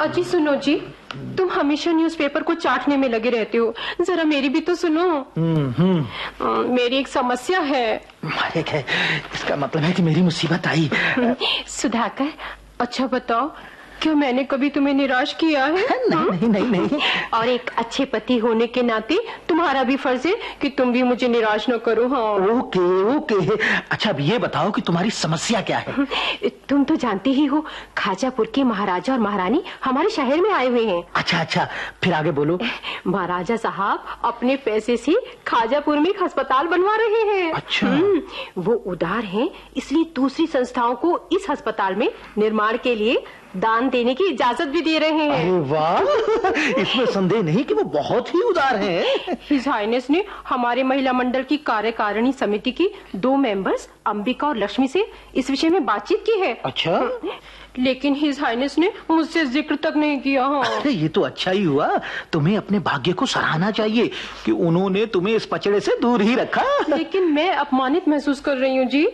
अजी सुनो जी, तुम हमेशा न्यूज़पेपर को चाटने में लगे रहते हो, जरा मेरी भी तो सुनो। मेरी एक समस्या है। इसका मतलब है कि मेरी मुसीबत आई। सुधाकर, अच्छा बताओ, क्या मैंने कभी तुम्हें निराश किया है? नहीं। और एक अच्छे पति होने के नाते तुम्हारा भी फर्ज है कि तुम भी मुझे निराश न करो। हाँ ओके। अच्छा अब ये बताओ कि तुम्हारी समस्या क्या है? तुम तो जानते ही हो, खाजापुर के महाराजा और महारानी हमारे शहर में आए हुए हैं। अच्छा, फिर आगे बोलो। महाराजा साहब अपने पैसे से खाजापुर में एक अस्पताल बनवा रहे हैं। अच्छा। वो उदार हैं, इसलिए दूसरी संस्थाओं को इस अस्पताल में निर्माण के लिए दान देने की इजाजत भी दे रहे हैं। अरे वाह, इसमें संदेह नहीं कि वो बहुत ही उदार हैं। हिज हाइनेस ने हमारे महिला मंडल की कार्यकारिणी समिति की 2 मेंबर्स अंबिका और लक्ष्मी से इस विषय में बातचीत की है। अच्छा, लेकिन हिज हाइनेस ने मुझसे जिक्र तक नहीं किया। अरे ये तो अच्छा ही हुआ, तुम्हें अपने भाग्य को सराहना चाहिए कि उन्होंने तुम्हें इस पचड़े से दूर ही रखा। लेकिन मैं अपमानित महसूस कर रही हूँ जी।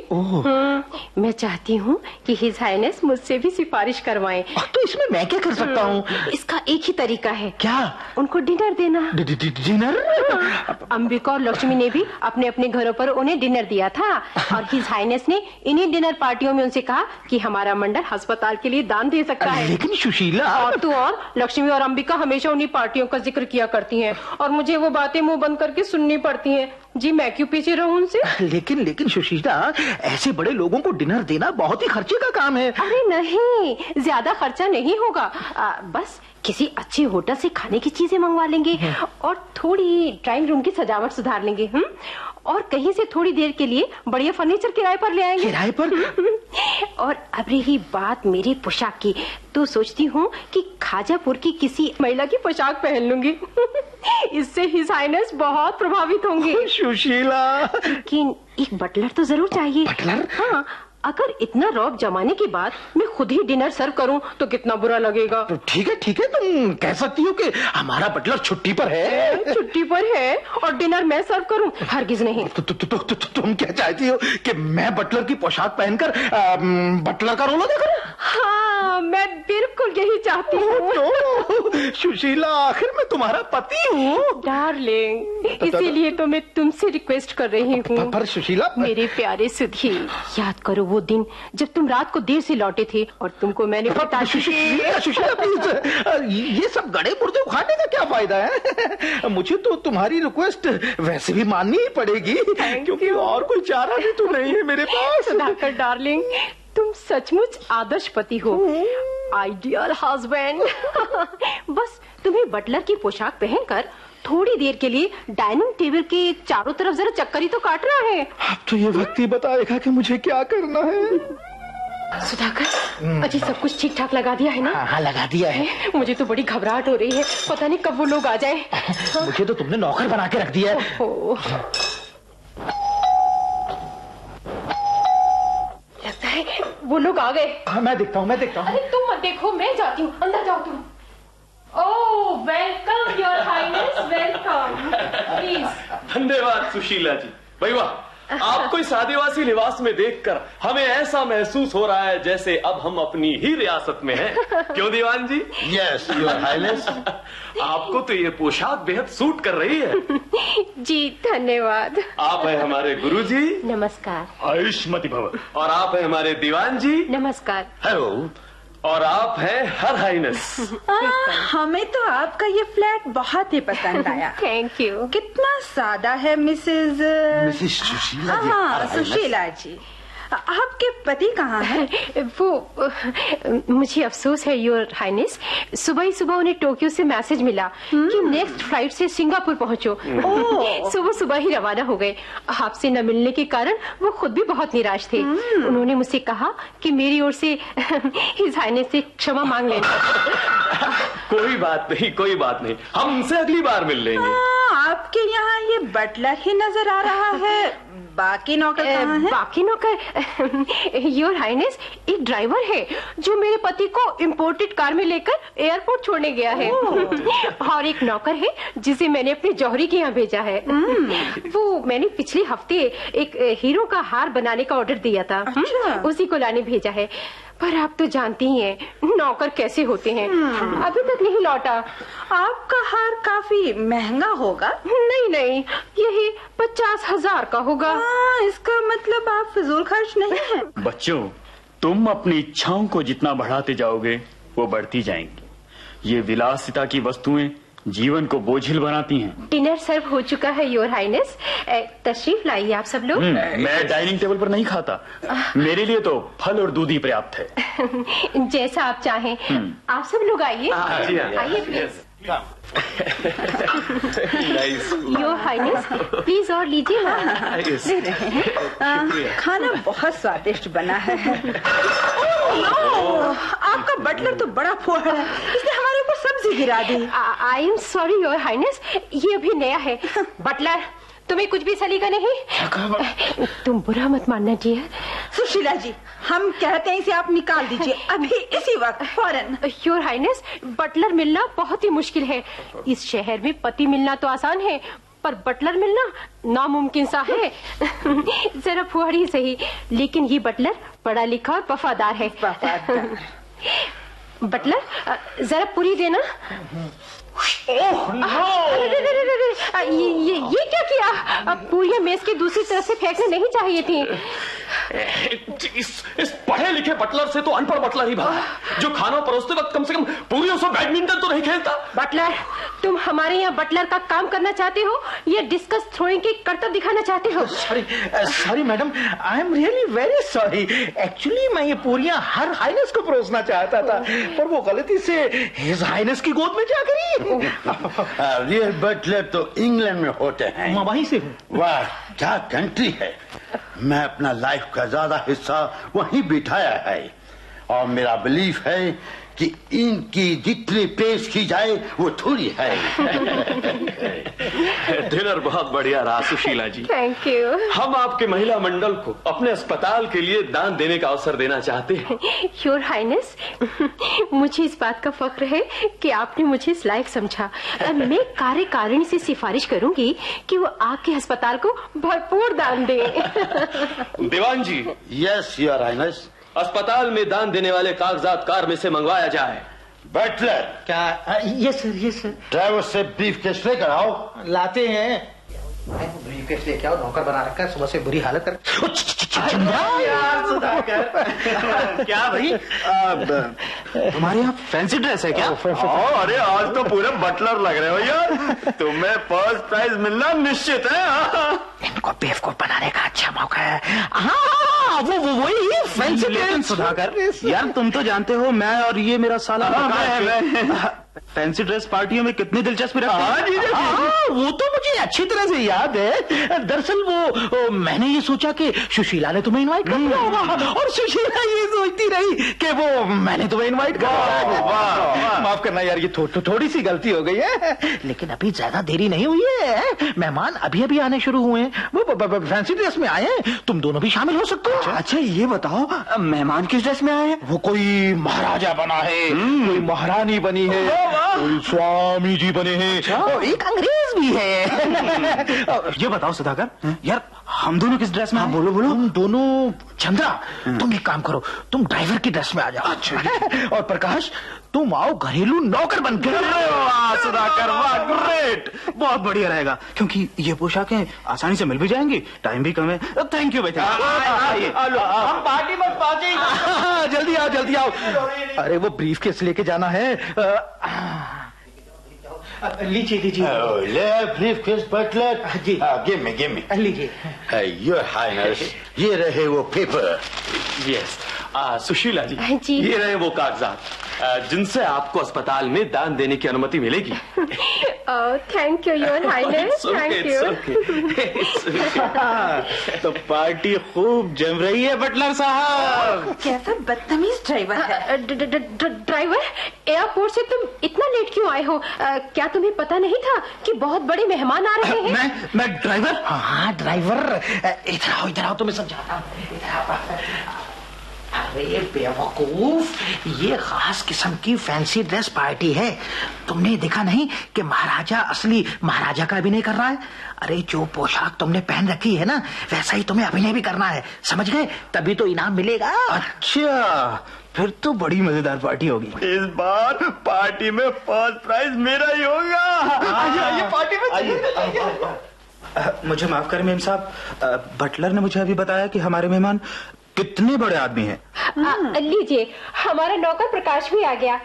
मैं चाहती हूँ कि हिज हाइनेस मुझसे भी सिफारिश करवाएं। तो इसमें मैं क्या कर सकता हूँ? इसका एक ही तरीका है। क्या? उनको डिनर देना। डिनर? अंबिका और लक्ष्मी ने भी अपने अपने घरों पर उन्हें डिनर दिया था, और हिज हाइनेस ने इन्हीं डिनर पार्टियों में उनसे कहा कि हमारा मंडल अस्पताल के लिए दान दे सकता है। लेकिन सुशीला, और लक्ष्मी और अंबिका हमेशा उन्हीं पार्टियों का जिक्र किया करती हैं, और मुझे वो बातें मुंह बंद करके सुननी पड़ती हैं। जी मैं क्यों पीछे रहूं उनसे? लेकिन सुशीला, ऐसे बड़े लोगों को डिनर देना बहुत ही खर्चे का काम है। अरे नहीं, ज्यादा खर्चा नहीं होगा। बस किसी अच्छे होटल से खाने की चीजें मंगवा लेंगे और थोड़ी ड्राइंग रूम की सजावट सुधार लेंगे। और कहीं से थोड़ी देर के लिए बढ़िया फर्नीचर किराए पर ले आएंगे। किराए पर? और अब रही बात मेरी पोशाक की, तो सोचती हूँ कि खाजापुर की किसी महिला की पोशाक पहन लूंगी। इससे हिज हाइनेस बहुत प्रभावित होंगे। सुशीला, लेकिन एक बटलर तो जरूर चाहिए। बटलर? हाँ, अगर इतना रौब जमाने के बाद मैं खुद ही डिनर सर्व करूं तो कितना बुरा लगेगा। तो ठीक है, तुम कह सकती हो कि हमारा बटलर छुट्टी पर है। छुट्टी पर है और डिनर मैं सर्व करूं? हरगिज नहीं। तुम क्या चाहती हो कि मैं बटलर की पोशाक पहनकर बटलर का रोल अदा करूं? हाँ, मैं बिल्कुल यही चाहती हूँ। सुशीला, आखिर मैं तुम्हारा पति हूँ। डार्लिंग, इसीलिए तो मैं तुमसे रिक्वेस्ट कर रही हूँ। पर सुशीला, मेरे प्यारे सुधी, याद करो वो दिन जब तुम रात को देर से लौटे थे और तुमको मैंने सुशीला प्लीज, ये सब गड़े मुर्दे उखाड़ने का क्या फायदा है? मुझे तो तुम्हारी रिक्वेस्ट वैसे भी माननी ही पड़ेगी, क्योंकि और कोई चारा भी तो नहीं है मेरे पास। सुधाकर डार्लिंग, तुम सचमुच आदर्श पति हो, आइडियल हस्बैंड। बस तुम्हें बटलर की पोशाक पहनकर थोड़ी देर के लिए डाइनिंग टेबल के चारों तरफ जरा चक्कर ही तो काटना है। अब तो ये वक्त ही बताएगा कि मुझे क्या करना है। सुधाकर, अजी सब कुछ ठीक ठाक लगा दिया है ना? हाँ, लगा दिया है। मुझे तो बड़ी घबराहट हो रही है, पता नहीं कब वो लोग आ जाए। मुझे तो तुमने नौकर बना के रख दिया है। लगता है वो लोग आ गए। हाँ, मैं देखता हूँ। अरे तुम मत देखो, मैं जाती हूँ, अंदर जाओ तुम। Oh, welcome your highness, welcome, please. धन्यवाद सुशीला जी। भाई वाह, आपको इस आदिवासी लिबास में देखकर हमें ऐसा महसूस हो रहा है जैसे अब हम अपनी ही रियासत में हैं। क्यों दीवान जी? Yes your highness. आपको तो ये पोशाक बेहद सूट कर रही है। जी धन्यवाद। आप है हमारे गुरुजी। नमस्कार। आयुष्मती भव। और आप है हमारे दीवान जी। नमस्कार। हेलो। और आप हैं हर हाइनेस। हमें तो आपका ये फ्लैट बहुत ही पसंद आया। Thank you. कितना सादा है मिसेस सुशीला जी। हाँ, सुशीला जी। आपके पति कहाँ हैं? वो मुझे अफसोस है योर हाइनेस, सुबह ही सुबह उन्हें टोक्यो से मैसेज मिला कि नेक्स्ट फ्लाइट से सिंगापुर पहुंचो। सुबह ही रवाना हो गए। आपसे न मिलने के कारण वो खुद भी बहुत निराश थे। उन्होंने मुझसे कहा कि मेरी ओर से हिज हाइनेस से क्षमा मांग लेना। कोई बात नहीं, हम उनसे अगली बार मिल लेंगे। आपके यहाँ ये बटलर ही नजर आ रहा है, बाकी नौकर कहाँ हैं? बाकी नौकर योर हाइनेस, एक ड्राइवर है जो मेरे पति को इम्पोर्टेड कार में लेकर एयरपोर्ट छोड़ने गया है। और एक नौकर है जिसे मैंने अपने जौहरी के यहाँ भेजा है। वो मैंने पिछले हफ्ते एक हीरो का हार बनाने का ऑर्डर दिया था। अच्छा। उसी को लाने भेजा है। पर आप तो जानती ही हैं नौकर कैसे होते हैं। अभी तक नहीं लौटा। आपका हार काफी महंगा होगा। नहीं, यही 50,000 का होगा। इसका मतलब आप फिजूल खर्च नहीं है। बच्चों, तुम अपनी इच्छाओं को जितना बढ़ाते जाओगे वो बढ़ती जाएंगी। ये विलासिता की वस्तुएं जीवन को बोझिल बनाती हैं। डिनर सर्व हो चुका है योर हाइनेस। तशरीफ लाइए आप सब लोग। मैं डाइनिंग टेबल पर नहीं खाता, मेरे लिए तो फल और दूध ही पर्याप्त है। जैसा आप चाहें। आप सब लोग आइए, आइए प्लीज। योर हाइनेस प्लीज और लीजिए ना। खाना बहुत स्वादिष्ट बना है। आपका बटलर तो बड़ा फुहड़ है, इसने हमारे ऊपर सब्जी गिरा दी। I am sorry your highness, ये अभी नया है। बटलर, तुम्हें कुछ भी सलीका नहीं? तुम बुरा मत मानना डियर। सुशीला जी, हम कहते हैं इसे आप निकाल दीजिए अभी, इसी वक्त, फौरन। योर हाइनेस, बटलर मिलना बहुत ही मुश्किल है। इस शहर में पति मिलना तो आसान है, पर बटलर मिलना नामुमकिन सा है। जरा फुहड़ ही सही, लेकिन ये बटलर पढ़ा लिखा और वफादार है। बटलर, जरा पूरी देना। ये क्या किया? पूरी मेज के दूसरी तरफ से फेंकने नहीं चाहिए थी। इस पढ़े लिखे बटलर से तो अनपढ़ बटलर ही भला, जो खाना परोसते वक्त कम से कम पूरियों से बैडमिंटन तो नहीं खेलता। बटलर, तुम हमारे यहाँ बटलर का काम करना चाहते हो या डिस्कस थ्रोइंग की करतब दिखाना चाहते हो? Sorry madam, I am really very sorry. Actually मैं ये पूरियां हर हाइनेस को परोसना चाहता था, पर वो गलती से हिज हाइनेस की गोद में जा गई। रियल बटलर तो इंग्लैंड में होते हैं। मैं वहीं से हूँ। वाह, क्या कंट्री है। मैं अपना लाइफ का ज्यादा हिस्सा वहीं बिताया है और मेरा बिलीफ है कि इनकी जितनी पेश की जाए वो थोड़ी है। डिनर बहुत बढ़िया रहा सुशीला जी। Thank you. हम आपके महिला मंडल को अपने अस्पताल के लिए दान देने का अवसर देना चाहते हैं। योर हाइनेस, मुझे इस बात का फख्र है कि आपने मुझे इस लायक समझा। मैं कार्यकारिणी से सिफारिश करूंगी कि वो आपके अस्पताल को भरपूर दान दे। दीवान जी। Yes your highness. अस्पताल में दान देने वाले कागजात कार में से मंगवाया जाए। बटलर। क्या? ये सर। ड्राइवर से ब्रीफ केस लेकर आओ। लाते हैं। ब्रीफ केस लेके आओ, नौकर बना रखा है, सुबह से बुरी हालत कर। यार सुधाकर, क्या भाई तुम्हारे यहाँ फैंसी ड्रेस है क्या? अरे आज तो पूरे बटलर लग रहे हो यार। तुम्हें फर्स्ट प्राइज मिलना निश्चित है। इनको बेवकूफ बनाने का अच्छा मौका है। हाँ, वही फैंसी ड्रेस। सुधाकर यार, तुम तो जानते हो मैं और ये मेरा साला फैंसी ड्रेस पार्टियों में कितनी दिलचस्पी रखते हैं। वो तो मुझे अच्छी तरह से याद है। दरअसल वो मैंने ये सोचा कि सुशीला ने तुम्हें इनवाइट कर दिया होगा और सुशीला ये सोचती रही कि वो मैंने तुम्हें इनवाइट कर दिया। माफ करना यार, ये थोड़ी सी गलती हो गई है, लेकिन अभी ज्यादा देरी नहीं हुई है। मेहमान अभी अभी आने शुरू हुए हैं, वो फैंसी ड्रेस में आए हैं। तुम दोनों भी शामिल हो सकते हो। अच्छा ये बताओ, मेहमान किस ड्रेस में आए हैं? वो कोई महाराजा बना है, कोई महारानी बनी है, कोई स्वामी जी बने हैं और एक अंग्रेज भी है। ये बताओ सुधाकर यार, हम दोनों किस ड्रेस में? हाँ, बोलो। हम दोनों। चंद्रा, तुम एक काम करो, तुम ड्राइवर की ड्रेस में आ जाओ। अच्छा। और प्रकाश, तुम आओ घरेलू नौकर बनकर। सुधाकर वाह, ग्रेट, बहुत बढ़िया रहेगा, क्योंकि ये पोशाकें आसानी से मिल भी जाएंगी, टाइम भी कम है। थैंक यू बेटा। हम पार्टी में पहुंचे। जल्दी आओ। अरे वो ब्रीफ केस लेके जाना है। लीजिए। ले ब्रीफ केस बटलर जी। Give me. लीजिए। योर हाइनेस, ये रहे वो पेपर। यस सुशीला जी, जी। ये रहे वो कागजात जिनसे आपको अस्पताल में दान देने की अनुमति मिलेगी। Thank you your highness, thank you. तो पार्टी खूब जम रही है बटलर साहब। कैसा बदतमीज ड्राइवर है। ड्राइवर, एयरपोर्ट से तुम इतना लेट क्यों आए हो? क्या तुम्हें पता नहीं था कि बहुत बड़े मेहमान आ रहे हैं? मैं ड्राइवर? हाँ ड्राइवर, इधर आओ, तुम्हें समझाता हूँ। अरे बेवकूफ, ये खास किस्म की फैंसी ड्रेस पार्टी है। तुमने देखा नहीं कि महाराजा असली महाराजा का अभिनय कर रहा है? अरे जो पोशाक तुमने पहन रखी है ना, वैसा ही तुम्हें अभिनय भी करना है, समझ गए? तभी तो इनाम मिलेगा। अच्छा, फिर तो बड़ी मजेदार पार्टी होगी। इस बार पार्टी में फर्स्ट प्राइज मेरा ही होगा। आइए पार्टी में आइए। मुझे माफ करें मेम साहब, बटलर ने मुझे अभी बताया कि हमारे मेहमान कितने बड़े आदमी हैं। लीजिए, हमारा नौकर प्रकाश भी आ गया।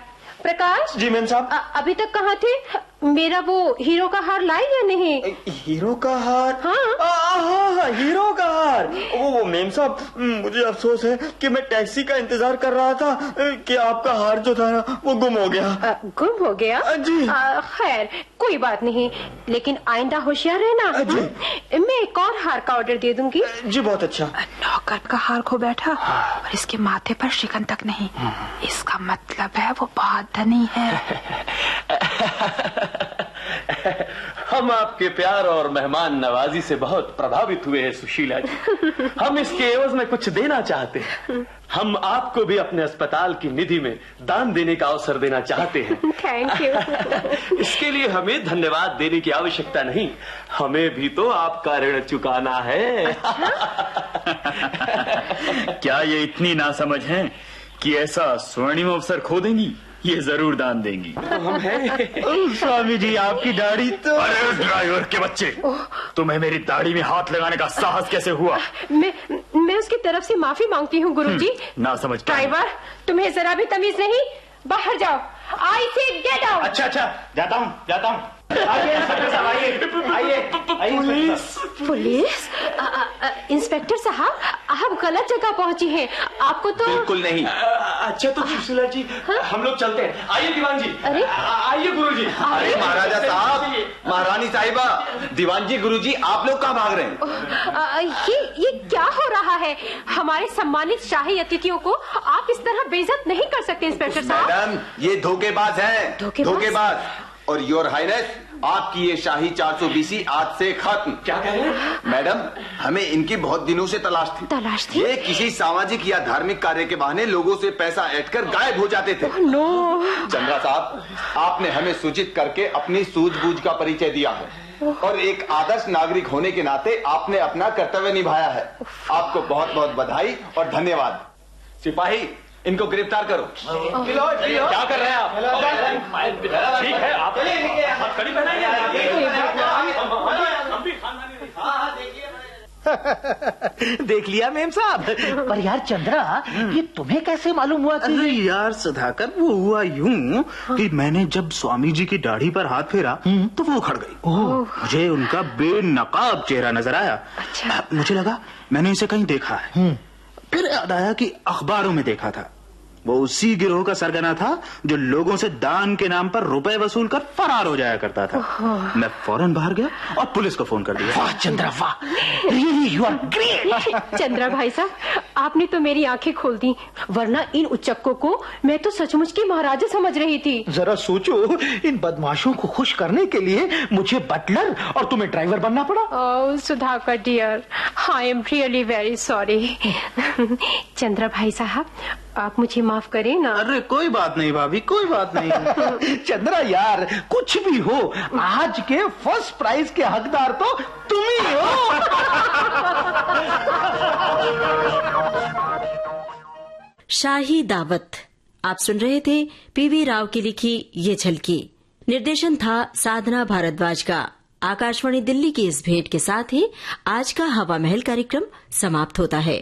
प्रकाश जी मैम साहब। अभी तक कहाँ थे? मेरा वो हीरो का हार लाए या नहीं? हीरो का हार? हाँ, हीरो का हार। वो मेम साहब, मुझे अफसोस है कि मैं टैक्सी का इंतजार कर रहा था कि आपका हार जो था ना वो गुम हो गया। गुम हो गया? जी। खैर कोई बात नहीं, लेकिन आइंदा होशियार रहना। जी। मैं एक और हार का ऑर्डर दे दूंगी। जी बहुत अच्छा। नौकर का हार खो बैठा और इसके माथे पर शिकन तक नहीं। इसका मतलब है वो बहुत धनी है। हम आपके प्यार और मेहमान नवाजी से बहुत प्रभावित हुए हैं सुशीला जी। हम इसके एवज में कुछ देना चाहते हैं। हम आपको भी अपने अस्पताल की निधि में दान देने का अवसर देना चाहते हैं। Thank you. इसके लिए हमें धन्यवाद देने की आवश्यकता नहीं, हमें भी तो आपका ऋण चुकाना है। क्या ये इतनी नासमझ हैं कि ऐसा स्वर्णिम अवसर खो देंगी? ये जरूर दान देंगी। हम हैं। स्वामी जी, आपकी दाढ़ी तो। अरे ड्राइवर के बच्चे, तुम्हें मेरी दाढ़ी में हाथ लगाने का साहस कैसे हुआ? मैं उसकी तरफ से माफी मांगती हूँ गुरुजी। ना समझ। ड्राइवर, तुम्हें जरा भी तमीज नहीं? बाहर जाओ। आई से गेट आउट। अच्छा, जाता हूँ। आइए पुलिस? इंस्पेक्टर साहब, आप गलत जगह पहुंची हैं। आपको तो बिल्कुल नहीं। अच्छा तो सुशीला जी, हम लोग चलते हैं। आइए दीवान जी। अरे आइए गुरुजी। अरे महाराजा साहब, महारानी साहिबा, दीवान जी, गुरुजी, आप लोग कहाँ भाग रहे हैं? ये क्या हो रहा है? हमारे सम्मानित शाही अतिथियों को आप इस तरह बेइज्जत नहीं कर सकते इंस्पेक्टर साहब। मैडम, ये धोखेबाज हैं। धोखेबाज। और योर हाइनेस, आपकी ये शाही 420 आज से खत्म। क्या कह रहे हैं? मैडम, हमें इनकी बहुत दिनों से तलाश थी। ये किसी सामाजिक या धार्मिक कार्य के बहाने लोगों से पैसा ऐंठ कर गायब हो जाते थे। नो। चंद्रा साहब, आपने हमें सूचित करके अपनी सूझबूझ का परिचय दिया है और एक आदर्श नागरिक होने के नाते आपने अपना कर्तव्य निभाया है। आपको बहुत बहुत बधाई और धन्यवाद। सिपाही, इनको गिरफ्तार करो। क्या कर रहे हैं आप? ठीक है, आप हथकड़ी पहनाइए। देख लिया मेम साहब। पर यार चंद्रा, ये तुम्हें कैसे मालूम हुआ कि? अरे यार सुधाकर, वो हुआ यूं कि मैंने जब स्वामी जी की दाढ़ी पर हाथ फेरा तो वो उखड़ गई। मुझे उनका बेनकाब चेहरा नजर आया। अच्छा। मुझे लगा मैंने इसे कहीं देखा है। फिर याद आया कि अखबारों में देखा था। वो उसी गिरोह का सरगना था जो लोगों से दान के नाम पर रुपए वसूल कर फरार हो जाया करता था। मैं फौरन बाहर गया और पुलिस को फोन कर दिया। वाह चंद्रा, वाह, really you are great. Chandra भाई साहब, आपने तो मेरी आंखें खोल दी, वरना इन उच्चक्कों को मैं तो सचमुच की महाराजा समझ रही थी। जरा सोचो, इन बदमाशों को खुश करने के लिए मुझे बटलर और तुम्हें ड्राइवर बनना पड़ा। Oh Sudhakar dear, I am really very sorry. Chandra भाई साहब, आप मुझे माफ करें ना। अरे कोई बात नहीं भाभी, कोई बात नहीं। चंद्रा यार, कुछ भी हो, आज के फर्स्ट प्राइज के हकदार तो तुम ही हो। शाही दावत आप सुन रहे थे पीवी राव की लिखी ये झलकी। निर्देशन था साधना भारद्वाज का। आकाशवाणी दिल्ली की इस भेंट के साथ ही आज का हवा महल कार्यक्रम समाप्त होता है।